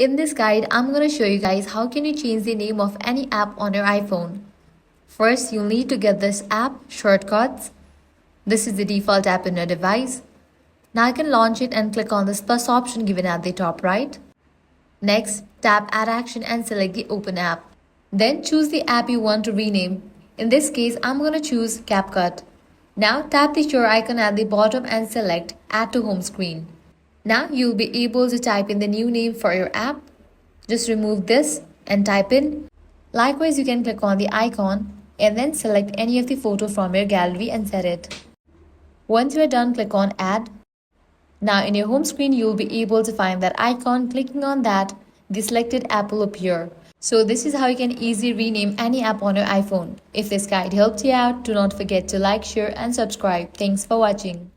In this guide, I'm going to show you guys how can you change the name of any app on your iPhone. First, you'll need to get this app, Shortcuts. This is the default app in your device. Now you can launch it and click on this plus option given at the top right. Next, tap Add Action and select the Open app. Then choose the app you want to rename. In this case, I'm going to choose CapCut. Now tap the share icon at the bottom and select Add to Home Screen. Now you'll be able to type in the new name for your app. Just remove this and type in. Likewise, you can click on the icon and then select any of the photo from your gallery and set it. Once you are done, click on Add. Now in your home screen, you'll be able to find that icon. Clicking on that, the selected app will appear. So this is how you can easily rename any app on your iPhone. If this guide helped you out, do not forget to like, share and subscribe. Thanks for watching.